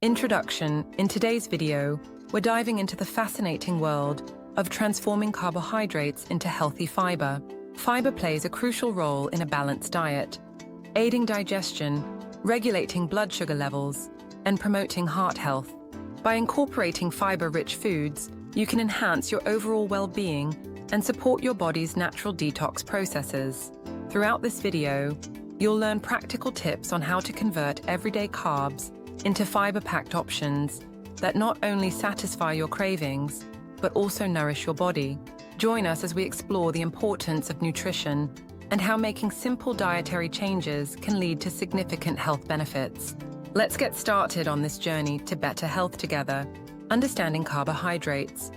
Introduction. In today's video, we're diving into the fascinating world of transforming carbohydrates into healthy fiber. Fiber plays a crucial role in a balanced diet, aiding digestion, regulating blood sugar levels, and promoting heart health. By incorporating fiber-rich foods, you can enhance your overall well-being and support your body's natural detox processes. Throughout this video, you'll learn practical tips on how to convert everyday carbs into fiber-packed options that not only satisfy your cravings, but also nourish your body. Join us as we explore the importance of nutrition and how making simple dietary changes can lead to significant health benefits. Let's get started on this journey to better health together. Understanding carbohydrates.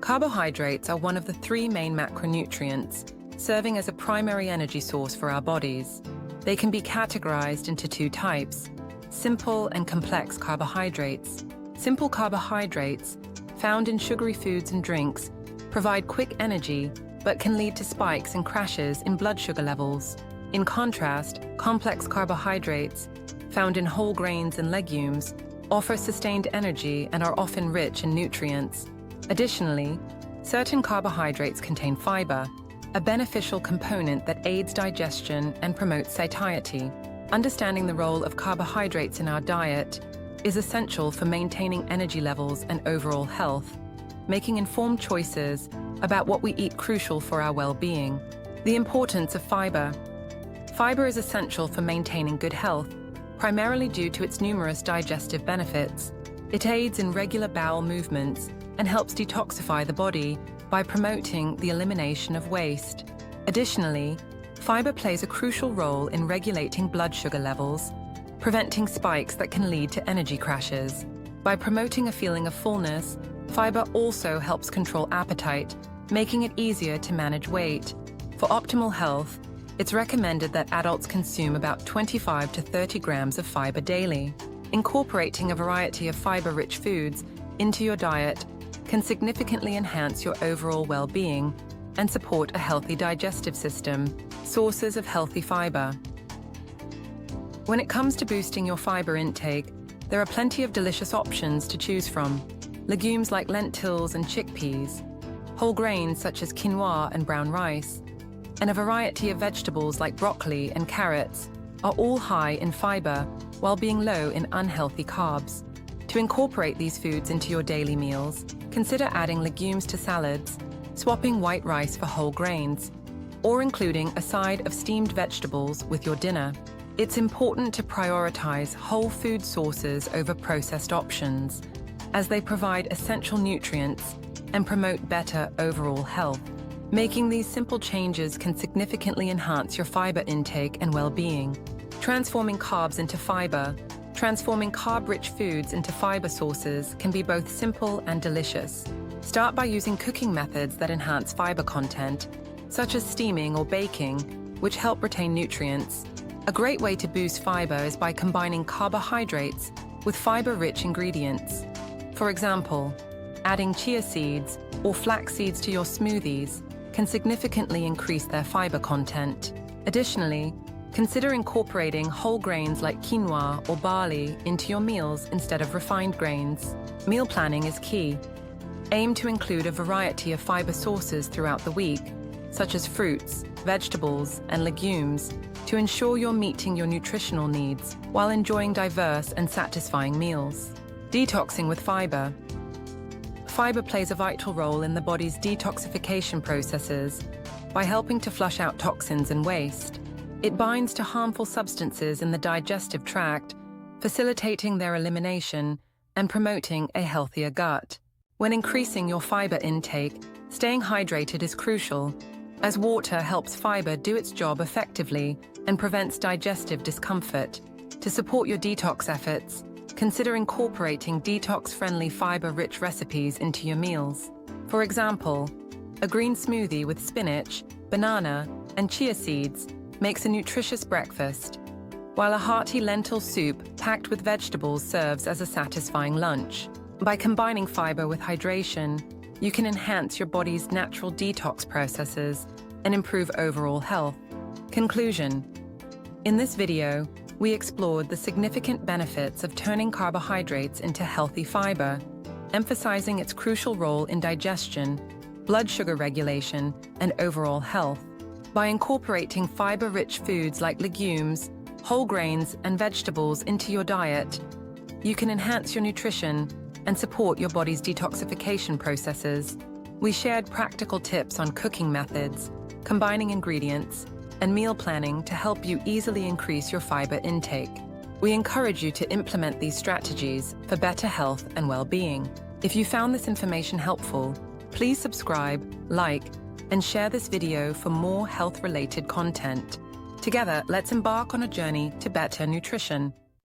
Carbohydrates are one of the three main macronutrients, serving as a primary energy source for our bodies. They can be categorized into two types: simple and complex carbohydrates. Simple carbohydrates, found in sugary foods and drinks, provide quick energy but can lead to spikes and crashes in blood sugar levels. In contrast, complex carbohydrates, found in whole grains and legumes, offer sustained energy and are often rich in nutrients. Additionally, certain carbohydrates contain fiber, a beneficial component that aids digestion and promotes satiety. Understanding the role of carbohydrates in our diet is essential for maintaining energy levels and overall health, making informed choices about what we eat crucial for our well-being. The importance of fiber. Fiber is essential for maintaining good health, primarily due to its numerous digestive benefits. It aids in regular bowel movements and helps detoxify the body by promoting the elimination of waste. Additionally, fiber plays a crucial role in regulating blood sugar levels, preventing spikes that can lead to energy crashes. By promoting a feeling of fullness, fiber also helps control appetite, making it easier to manage weight. For optimal health, it's recommended that adults consume about 25 to 30 grams of fiber daily. Incorporating a variety of fiber-rich foods into your diet can significantly enhance your overall well-being and support a healthy digestive system. Sources of healthy fiber. When it comes to boosting your fiber intake, there are plenty of delicious options to choose from. Legumes like lentils and chickpeas, whole grains such as quinoa and brown rice, and a variety of vegetables like broccoli and carrots are all high in fiber while being low in unhealthy carbs. To incorporate these foods into your daily meals, consider adding legumes to salads, swapping white rice for whole grains, or including a side of steamed vegetables with your dinner. It's important to prioritize whole food sources over processed options, as they provide essential nutrients and promote better overall health. Making these simple changes can significantly enhance your fiber intake and well-being. Transforming carbs into fiber. Transforming carb-rich foods into fiber sources can be both simple and delicious. Start by using cooking methods that enhance fiber content, such as steaming or baking, which help retain nutrients. A great way to boost fiber is by combining carbohydrates with fiber-rich ingredients. For example, adding chia seeds or flax seeds to your smoothies can significantly increase their fiber content. Additionally, consider incorporating whole grains like quinoa or barley into your meals instead of refined grains. Meal planning is key. Aim to include a variety of fiber sources throughout the week, such as fruits, vegetables, and legumes, to ensure you're meeting your nutritional needs while enjoying diverse and satisfying meals. Detoxing with fiber. Fiber plays a vital role in the body's detoxification processes by helping to flush out toxins and waste. It binds to harmful substances in the digestive tract, facilitating their elimination and promoting a healthier gut. When increasing your fiber intake, staying hydrated is crucial, as water helps fiber do its job effectively and prevents digestive discomfort. To support your detox efforts, consider incorporating detox-friendly fiber-rich recipes into your meals. For example, a green smoothie with spinach, banana, and chia seeds makes a nutritious breakfast, while a hearty lentil soup packed with vegetables serves as a satisfying lunch. By combining fiber with hydration, you can enhance your body's natural detox processes and improve overall health. Conclusion. In this video, we explored the significant benefits of turning carbohydrates into healthy fiber, emphasizing its crucial role in digestion, blood sugar regulation, and overall health. By incorporating fiber-rich foods like legumes, whole grains, and vegetables into your diet, you can enhance your nutrition and support your body's detoxification processes. We shared practical tips on cooking methods, combining ingredients, and meal planning to help you easily increase your fiber intake. We encourage you to implement these strategies for better health and well-being. If you found this information helpful, please subscribe, like, and share this video for more health-related content. Together, let's embark on a journey to better nutrition.